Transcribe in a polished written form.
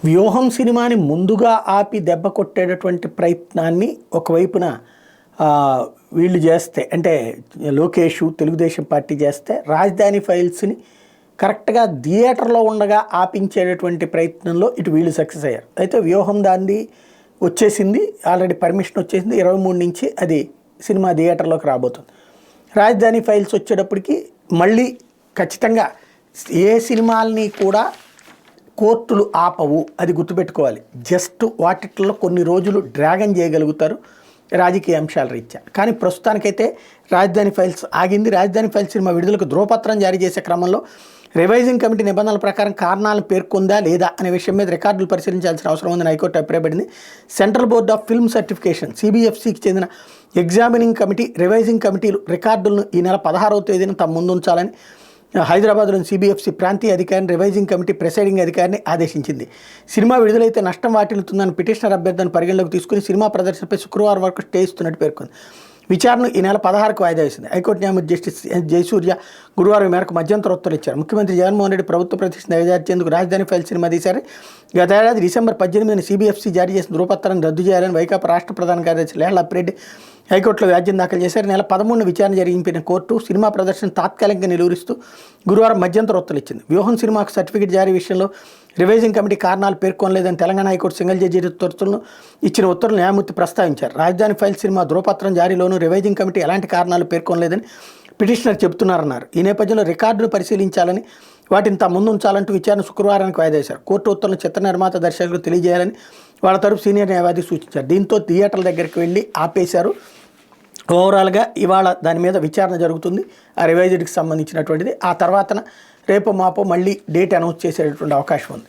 వ్యూహం సినిమాని ముందుగా ఆపి దెబ్బ కొట్టేటటువంటి ప్రయత్నాన్ని ఒకవైపున వీళ్ళు చేస్తే, అంటే లోకేష్ తెలుగుదేశం పార్టీ చేస్తే, రాజధాని ఫైల్స్ని కరెక్ట్గా థియేటర్లో ఉండగా ఆపించేటటువంటి ప్రయత్నంలో ఇటు వీళ్ళు సక్సెస్ అయ్యారు. అయితే వ్యూహం దాన్ని వచ్చేసింది, ఆల్రెడీ పర్మిషన్ వచ్చేసింది. 23 నుంచి అది సినిమా థియేటర్లోకి రాబోతుంది. రాజధాని ఫైల్స్ వచ్చేటప్పటికి మళ్ళీ ఖచ్చితంగా ఏ సినిమాల్ని కూడా కోర్టులు ఆపవు, అది గుర్తుపెట్టుకోవాలి. జస్ట్ వాటిట్లో కొన్ని రోజులు డ్రాగన్ చేయగలుగుతారు రాజకీయ అంశాల రీత్యా. కానీ ప్రస్తుతానికైతే రాజధాని ఫైల్స్ ఆగింది. రాజధాని ఫైల్స్ సినిమా విడుదలకు ధ్రువపత్రం జారీ చేసే క్రమంలో రివైజింగ్ కమిటీ నిబంధనల ప్రకారం కారణాలను పేర్కొందా లేదా అనే విషయం మీద రికార్డులు పరిశీలించాల్సిన అవసరం ఉందని హైకోర్టు అభిప్రాయపడింది. Central board of film certification CBFCకి చెందిన ఎగ్జామినింగ్ కమిటీ, రివైజింగ్ కమిటీలు రికార్డులను ఈ నెల 16వ తేదీన తమ ముందుంచాలని హైదరాబాద్లోని CBFC ప్రాంతీయ అధికారిని, రివైజింగ్ కమిటీ ప్రిసైడింగ్ అధికారిని ఆదేశించింది. సినిమా విడుదలైతే నష్టం వాటిల్లుతుందని పిటిషనర్ అభ్యర్థిని పరిగణలోకి తీసుకుని సినిమా ప్రదర్శనపై శుక్రవారం వరకు స్టే ఇస్తున్నట్టు పేర్కొంది. విచారణ ఈ నెల 16కు వాయిదా వేసింది. హైకోర్టు న్యాయమూర్తి జస్టిస్ జయసూర్య గురువారం మేరకు మధ్యంతర ఉత్తర్వులు ఇచ్చారు. ముఖ్యమంత్రి జగన్మోహన్ రెడ్డి ప్రభుత్వ ప్రతిష్ఠ దిగజార్చేందుకు రాజధాని ఫైల్స్ సినిమా తీశారు. గత ఏడాది డిసెంబర్ 18న CBFC జారీ చేసిన ధృవపత్రాన్ని రద్దు చేయాలని వైకాపా రాష్ట్ర ప్రధాన కార్యదర్శి లేళ్ల అప్పిరెడ్డి హైకోర్టులో వ్యాజ్యం దాఖలు చేశారు. నెల 13న విచారణ జరిగిన కోర్టు సినిమా ప్రదర్శన తాత్కాలికంగా నిలువరిస్తూ గురువారం మధ్యంతర ఉత్తర్వులు ఇచ్చింది. వ్యూహం సినిమాకు సర్టిఫికేట్ జారీ విషయంలో రివైజింగ్ కమిటీ కారణాలు పేర్కొనలేదని తెలంగాణ హైకోర్టు సింగిల్ జడ్జి ఉత్తర్వులను ఇచ్చిన ఉత్తర్వులు న్యాయమూర్తి ప్రస్తావించారు. రాజధాని ఫైల్స్ సినిమా ధృవపత్రం జారీలోనూ రివైజింగ్ కమిటీ ఎలాంటి కారణాలు పేర్కొనలేదని పిటిషనర్ చెబుతున్నారన్నారు. ఈ నేపథ్యంలో రికార్డును పరిశీలించాలని, వాటిని తమ ముందు ఉంచాలంటూ విచారణ శుక్రవారానికి వాయిదా వేశారు. కోర్టు ఉత్తర్వులను చిత్ర నిర్మాత దర్శకులకు తెలియజేయాలని వాళ్ళ తరపు సీనియర్ న్యాయవాది సూచించారు. దీంతో థియేటర్ల దగ్గరికి వెళ్ళి ఆపేశారు. ఓవరాల్గా ఇవాళ దాని మీద విచారణ జరుగుతుంది, ఆ రివైజ్డ్కి సంబంధించినటువంటిది. ఆ తర్వాత రేపు మాపో మళ్ళీ డేట్ అనౌన్స్ చేసేటటువంటి అవకాశం ఉంది.